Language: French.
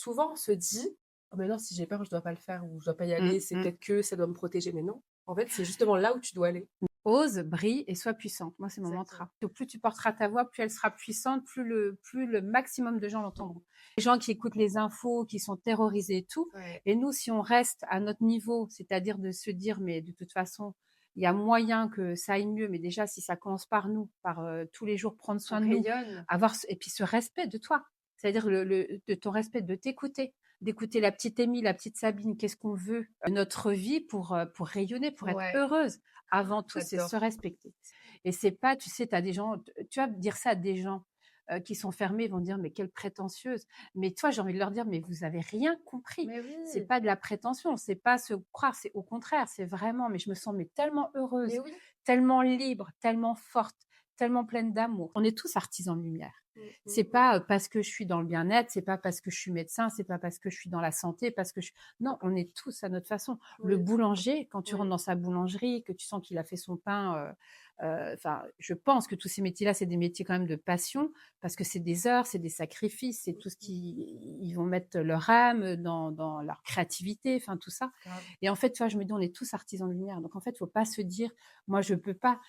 souvent on se dit: «Oh mais non, si j'ai peur, je dois pas le faire ou je dois pas y Mmh, aller, c'est mmh. peut-être que ça doit me protéger», mais non, en fait, c'est justement là où tu dois aller. Ose, brille et sois puissante. Moi, c'est mon Exactement. mantra. Plus tu porteras ta voix, plus elle sera puissante, plus le maximum de gens l'entendront. Les gens qui écoutent les infos, qui sont terrorisés et tout, Ouais, et nous, si on reste à notre niveau, c'est-à-dire de se dire: «Mais de toute façon, il y a moyen que ça aille mieux», mais déjà si ça commence par nous, par, tous les jours prendre on soin de nous, rayonne. avoir ce et puis ce respect de toi. C'est-à-dire de ton respect, de t'écouter, d'écouter la petite Émile, la petite Sabine, qu'est-ce qu'on veut, notre vie pour rayonner, pour être Ouais, heureuse. Avant tout, c'est se j'adore. respecter et c'est pas, tu sais, tu as des gens, tu vas dire ça à des gens, qui sont fermés, ils vont dire: «Mais quelle prétentieuse!» Mais toi, j'ai envie de leur dire: «Mais vous avez rien compris. Mais C'est oui, pas de la prétention, c'est pas se croire, c'est au contraire, c'est vraiment mais je me sens mais tellement mais heureuse, oui. tellement libre, tellement forte, tellement pleine d'amour». On est tous artisans de lumière. Mmh, mmh, C'est mmh. pas, parce que je suis dans le bien-être, c'est pas parce que je suis médecin, c'est pas parce que je suis dans la santé, parce que je non, on est tous à notre façon. Le Oui, boulanger, quand tu rentres oui, dans sa boulangerie, que tu sens qu'il a fait son pain, enfin, je pense que tous ces métiers-là, c'est des métiers quand même de passion, parce que c'est des heures, c'est des sacrifices, c'est tout ce qui ils vont mettre leur âme dans leur créativité, enfin tout ça grave. et en fait, tu vois, je me dis: «On est tous artisans de lumière», donc en fait, il faut pas se dire: «Moi, je peux pas».